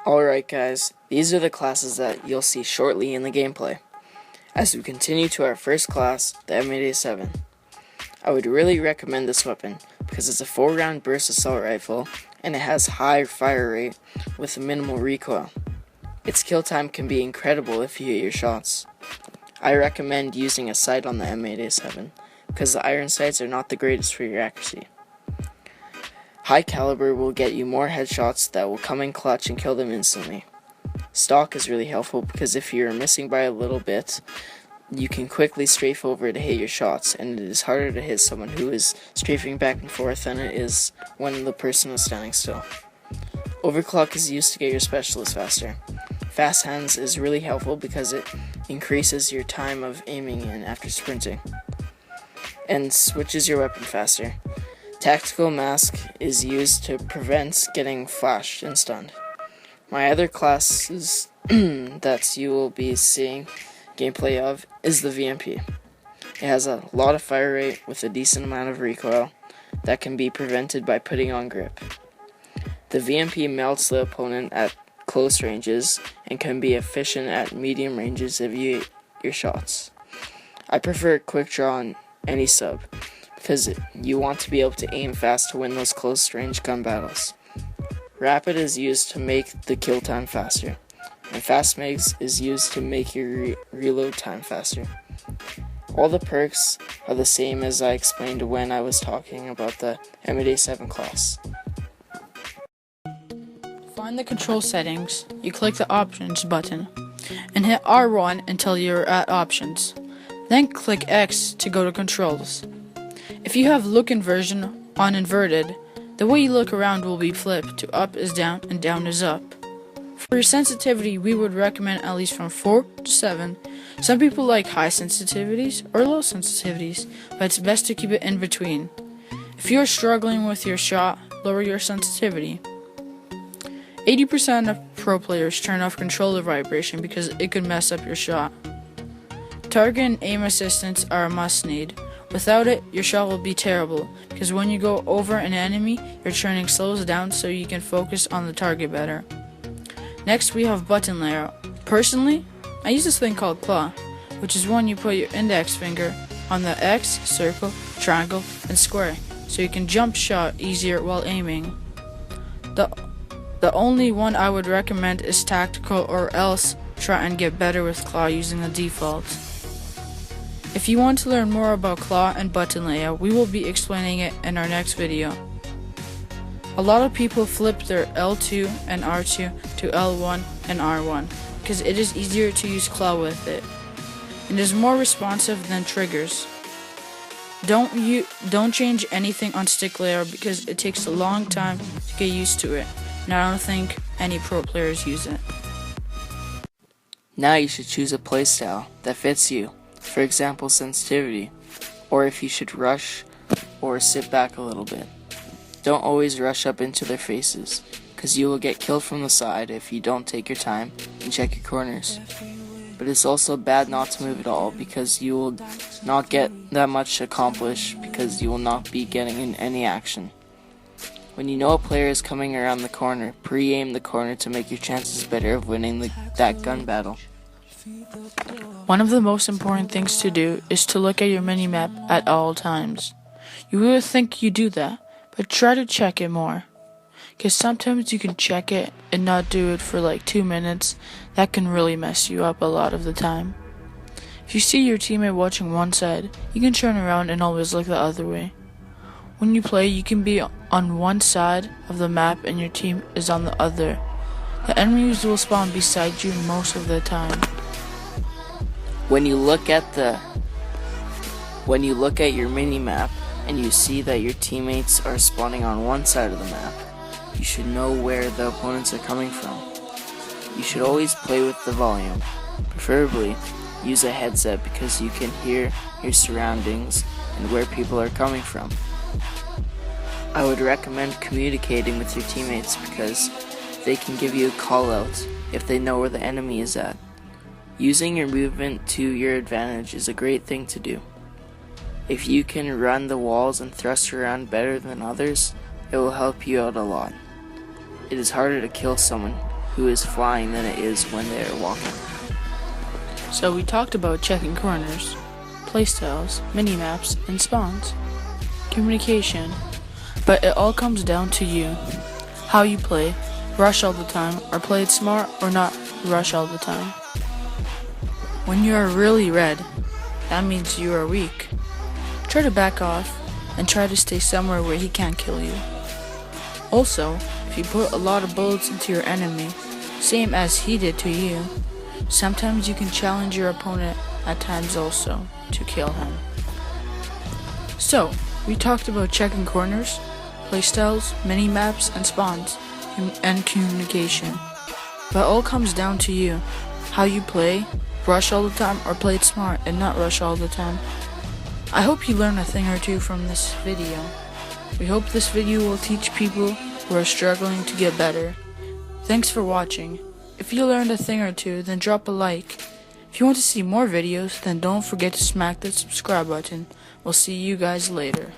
Alright guys, these are the classes that you'll see shortly in the gameplay. As we continue to our first class, the M87. I would really recommend this weapon because it's a 4-round burst assault rifle and it has high fire rate with minimal recoil. Its kill time can be incredible if you hit your shots. I recommend using a sight on the M87 because the iron sights are not the greatest for your accuracy. High caliber will get you more headshots that will come in clutch and kill them instantly. Stock is really helpful because if you're missing by a little bit, you can quickly strafe over to hit your shots, and it is harder to hit someone who is strafing back and forth than it is when the person is standing still. Overclock is used to get your specialist faster. Fast hands is really helpful because it increases your time of aiming in after sprinting, and switches your weapon faster. Tactical mask is used to prevent getting flashed and stunned. My other classes that you will be seeing gameplay of is the VMP. It has a lot of fire rate with a decent amount of recoil that can be prevented by putting on grip. The VMP melts the opponent at close ranges and can be efficient at medium ranges if you hit your shots. I prefer quick draw on any sub because you want to be able to aim fast to win those close range gun battles. Rapid is used to make the kill time faster, and Fast Mags is used to make your reload time faster. All the perks are the same as I explained when I was talking about the M87 class. Find the control settings, you click the options button, and hit R1 until you're at options. Then click X to go to controls. If you have look inversion on inverted, the way you look around will be flipped to up is down and down is up. For your sensitivity, we would recommend at least from 4 to 7. Some people like high sensitivities or low sensitivities, but it's best to keep it in between. If you are struggling with your shot, lower your sensitivity. 80% of pro players turn off controller vibration because it could mess up your shot. Target and aim assistance are a must-need. Without it, your shot will be terrible, because when you go over an enemy, your turning slows down so you can focus on the target better. Next, we have button layout. Personally, I use this thing called claw, which is when you put your index finger on the X, circle, triangle, and square, so you can jump shot easier while aiming. The only one I would recommend is tactical, or else try and get better with claw using the default. If you want to learn more about claw and button layout, we will be explaining it in our next video. A lot of people flip their L2 and R2 to L1 and R1 because it is easier to use claw with it. It is more responsive than triggers. Don't change anything on stick layout because it takes a long time to get used to it, and I don't think any pro players use it. Now you should choose a playstyle that fits you. For example, sensitivity, or if you should rush or sit back a little bit. Don't always rush up into their faces, because you will get killed from the side if you don't take your time and check your corners. But it's also bad not to move at all, because you will not get that much accomplished, because you will not be getting in any action. When you know a player is coming around the corner, pre-aim the corner to make your chances better of winning that gun battle. One of the most important things to do is to look at your minimap at all times. You would think you do that, but try to check it more. Because sometimes you can check it and not do it for like 2 minutes. That can really mess you up a lot of the time. If you see your teammate watching one side, you can turn around and always look the other way. When you play, you can be on one side of the map and your team is on the other. The enemies will spawn beside you most of the time. When you look at your mini-map and you see that your teammates are spawning on one side of the map, you should know where the opponents are coming from. You should always play with the volume. Preferably, use a headset because you can hear your surroundings and where people are coming from. I would recommend communicating with your teammates because they can give you a call out if they know where the enemy is at. Using your movement to your advantage is a great thing to do. If you can run the walls and thrust around better than others, it will help you out a lot. It is harder to kill someone who is flying than it is when they're walking. So we talked about checking corners, playstyles, mini-maps, and spawns, communication, but it all comes down to you. How you play, rush all the time, or play it smart or not rush all the time. When you are really red, that means you are weak. Try to back off and try to stay somewhere where he can't kill you. Also, if you put a lot of bullets into your enemy, same as he did to you, sometimes you can challenge your opponent at times also to kill him. So, we talked about checking corners, playstyles, mini-maps, and spawns, and communication. But it all comes down to you. How you play, rush all the time, or play it smart and not rush all the time. I hope you learn a thing or two from this video. We hope this video will teach people who are struggling to get better. Thanks for watching. If you learned a thing or two, then drop a like. If you want to see more videos, then don't forget to smack that subscribe button. We'll see you guys later.